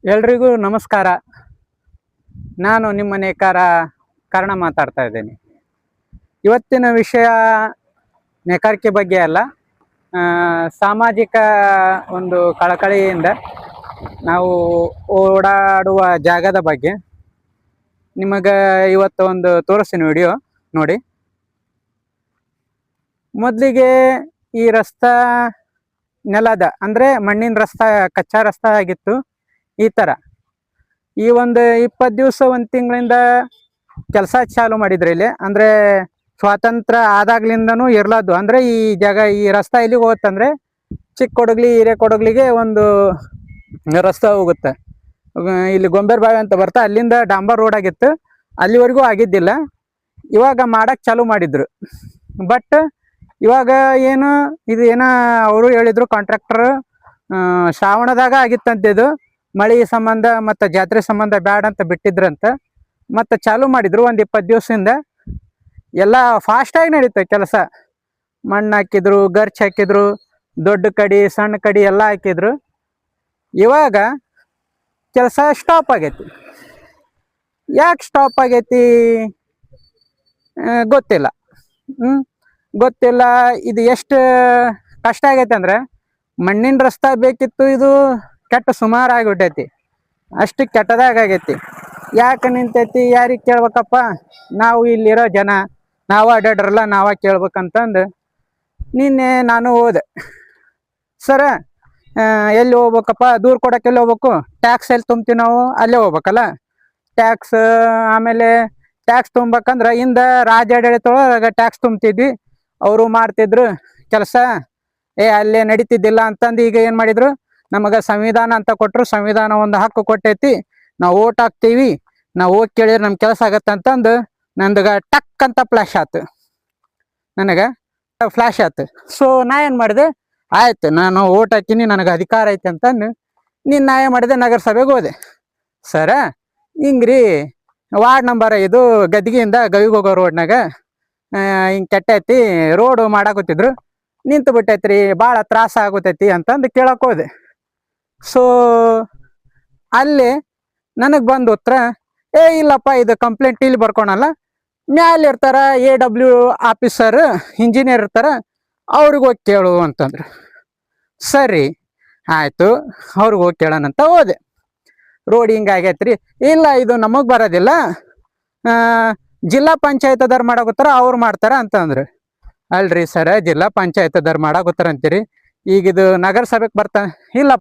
ಎಲ್ರಿಗೂ ನಮಸ್ಕಾರ. ನಾನು ನಿಮ್ಮ ನೇಕಾರ ಕರ್ಣ ಮಾತಾಡ್ತಾ ಇದ್ದೇನೆ. ಇವತ್ತಿನ ವಿಷಯ ನೇಕಾರಿಕೆ ಬಗ್ಗೆ ಅಲ್ಲ, ಸಾಮಾಜಿಕ ಒಂದು ಕಳಕಳಿಯಿಂದ ನಾವು ಓಡಾಡುವ ಜಾಗದ ಬಗ್ಗೆ ನಿಮಗೆ ಇವತ್ತು ಒಂದು ತೋರಿಸ್ತೀನಿ ವಿಡಿಯೋ ನೋಡಿ. ಮೊದಲಿಗೆ ಈ ರಸ್ತಾ ನೆಲದ ಅಂದರೆ ಮಣ್ಣಿನ ರಸ್ತಾ, ಕಚ್ಚಾ ರಸ್ತಾ ಆಗಿತ್ತು. ಈ ಥರ ಈ ಒಂದು 20 ದಿವಸ ಒಂದು ತಿಂಗಳಿಂದ ಕೆಲಸ ಚಾಲು ಮಾಡಿದ್ರು ಇಲ್ಲಿ. ಅಂದರೆ ಸ್ವಾತಂತ್ರ್ಯ ಆದಾಗ್ಲಿಂದನೂ ಇರ್ಲದ್ದು. ಅಂದರೆ ಈ ಜಾಗ, ಈ ರಸ್ತಾ ಎಲ್ಲಿಗೆ ಹೋಗುತ್ತಂದರೆ ಚಿಕ್ಕ ಕೊಡಗ್ಲಿ ಹಿರೇಕೊಡಗ್ಲಿಗೆ ಒಂದು ರಸ್ತೆ ಹೋಗುತ್ತೆ. ಇಲ್ಲಿ ಗೊಂಬೇರ್ ಬಾವಿ ಅಂತ ಬರ್ತಾ, ಅಲ್ಲಿಂದ ಡಾಂಬರ್ ರೋಡ್ ಆಗಿತ್ತು, ಅಲ್ಲಿವರೆಗೂ ಆಗಿದ್ದಿಲ್ಲ. ಇವಾಗ ಮಾಡಕ್ಕೆ ಚಾಲು ಮಾಡಿದ್ರು. ಬಟ್ ಇವಾಗ ಏನು ಇದು ಏನೋ ಅವರು ಹೇಳಿದ್ರು, ಕಾಂಟ್ರಾಕ್ಟರ್ ಶ್ರಾವಣದಾಗ ಆಗಿತ್ತಂತಿದ್ದು, ಮಳೆ ಸಂಬಂಧ ಮತ್ತು ಜಾತ್ರೆ ಸಂಬಂಧ ಬ್ಯಾಡ ಅಂತ ಬಿಟ್ಟಿದ್ರಂತ. ಮತ್ತು ಚಾಲು ಮಾಡಿದ್ರು ಒಂದು 20 ದಿವಸದಿಂದ. ಎಲ್ಲ ಫಾಸ್ಟಾಗಿ ನಡೀತೆ ಕೆಲಸ. ಮಣ್ಣು ಹಾಕಿದ್ರು, ಗರ್ಚ್ ಹಾಕಿದ್ರು, ದೊಡ್ಡ ಕಡಿ ಸಣ್ಣ ಕಡಿ ಎಲ್ಲ ಹಾಕಿದ್ರು. ಇವಾಗ ಕೆಲಸ ಸ್ಟಾಪ್ ಆಗೈತಿ. ಯಾಕೆ ಸ್ಟಾಪ್ ಆಗೈತಿ ಗೊತ್ತಿಲ್ಲ. ಗೊತ್ತಿಲ್ಲ. ಇದು ಎಷ್ಟು ಕಷ್ಟ ಆಗೈತೆ ಅಂದರೆ, ಮಣ್ಣಿನ ರಸ್ತೆ ಬೇಕಿತ್ತು, ಇದು ಕೆಟ್ಟ ಸುಮಾರು ಆಗಿಬಿಟ್ಟೈತಿ. ಅಷ್ಟು ಕೆಟ್ಟದಾಗೈತಿ. ಯಾಕೆ ನಿಂತೈತಿ ಯಾರಿಗೆ ಕೇಳ್ಬೇಕಪ್ಪ? ನಾವು ಇಲ್ಲಿರೋ ಜನ, ನಾವು ಅಡ್ಡಾಡ್ರಲ್ಲ, ನಾವ ಕೇಳ್ಬೇಕಂತಂದು ನಿನ್ನೆ ನಾನು ಹೋದೆ. ಸರ ಎಲ್ಲಿ ಹೋಗ್ಬೇಕಪ್ಪ? ದೂರ ಕೊಡೋಕೆ ಎಲ್ಲಿ ಹೋಗ್ಬೇಕು? ಟ್ಯಾಕ್ಸ್ ಎಲ್ಲಿ ತುಂಬ್ತೀವಿ ನಾವು? ಅಲ್ಲೇ ಹೋಗ್ಬೇಕಲ್ಲ ಟ್ಯಾಕ್ಸ್. ಆಮೇಲೆ ಟ್ಯಾಕ್ಸ್ ತುಂಬೇಕಂದ್ರೆ ಹಿಂದೆ ರಾಜ್ಯಾಡಳಿತೊಳಗೆ ಟ್ಯಾಕ್ಸ್ ತುಂಬ್ತಿದ್ವಿ, ಅವರು ಮಾಡ್ತಿದ್ರು ಕೆಲಸ. ಅಲ್ಲೇ ನಡೀತಿದ್ದಿಲ್ಲ ಅಂತಂದು ಈಗ ಏನು ಮಾಡಿದ್ರು, ನಮಗೆ ಸಂವಿಧಾನ ಅಂತ ಕೊಟ್ಟರು. ಸಂವಿಧಾನ ಒಂದು ಹಕ್ಕು ಕೊಟ್ಟೈತಿ, ನಾವು ಓಟ್ ಹಾಕ್ತೀವಿ, ನಾವು ಹೋಗಿ ಕೇಳಿದ್ರೆ ನಮ್ಮ ಕೆಲಸ ಆಗತ್ತೆ ಅಂತಂದು ನಂದುಗ ಟಕ್ ಅಂತ ಫ್ಲ್ಯಾಶ್ ಆಯ್ತು. ನನಗೆ ಫ್ಲ್ಯಾಶ್ ಆಯ್ತು. ಸೊ ನಾ ಏನು ಮಾಡಿದೆ, ಆಯ್ತು ನಾನು ಓಟ್ ಹಾಕಿನಿ, ನನಗೆ ಅಧಿಕಾರ ಐತೆ ಅಂತಂದು ನೀನು ನಾ ಏನು ಮಾಡಿದೆ, ನಗರಸಭೆಗೆ ಹೋದೆ. ಸರ ಹಿಂಗ್ರಿ ವಾರ್ಡ್ ನಂಬರ್ 5 ಗದ್ಗಿಯಿಂದ ಗವಿಗೆ ಹೋಗೋ ರೋಡ್ನಾಗ ಹಿಂಗೆ ಕೆಟ್ಟೈತಿ, ರೋಡು ಮಾಡಾಕತ್ತಿದ್ರು, ನಿಂತು ಬಿಟ್ಟೈತ್ರಿ, ಭಾಳ ತ್ರಾಸ ಆಗುತ್ತೈತಿ ಅಂತಂದು ಕೇಳಕ್ಕೆ ಹೋದೆ. ಸೊ ಅಲ್ಲಿ ನನಗೆ ಬಂದು ಉತ್ತರ, ಇಲ್ಲಪ್ಪ ಇದು ಕಂಪ್ಲೇಂಟ್ ಇಲ್ಲಿ ಬರ್ಕೊಳಲ್ಲ, ಮ್ಯಾಲೆ ಇರ್ತಾರ AW ಆಫೀಸರ್ ಇಂಜಿನಿಯರ್ ಇರ್ತಾರ, ಅವ್ರಿಗೆ ಹೋಗಿ ಕೇಳು ಅಂತಂದ್ರು. ಸರಿ ಆಯಿತು, ಅವ್ರಿಗೆ ಹೋಗಿ ಕೇಳೋಣಂತ ಹೋದೆ. ರೋಡ್ ಹಿಂಗಾಗೈತ್ರಿ. ಇಲ್ಲ ಇದು ನಮಗೆ ಬರೋದಿಲ್ಲ, ಜಿಲ್ಲಾ ಪಂಚಾಯತ್ದವ್ರು ಮಾಡಾಕತ್ತಾರ, ಅವ್ರು ಮಾಡ್ತಾರ ಅಂತಂದ್ರು. ಅಲ್ರಿ ಸರ, ಜಿಲ್ಲಾ ಪಂಚಾಯತ್ದವ್ರು ಮಾಡಾಕತ್ತಾರ ಅಂತೀರಿ, ಈಗ ಇದು ನಗರಸಭೆಗೆ ಬರ್ತಾ ಇಲ್ಲ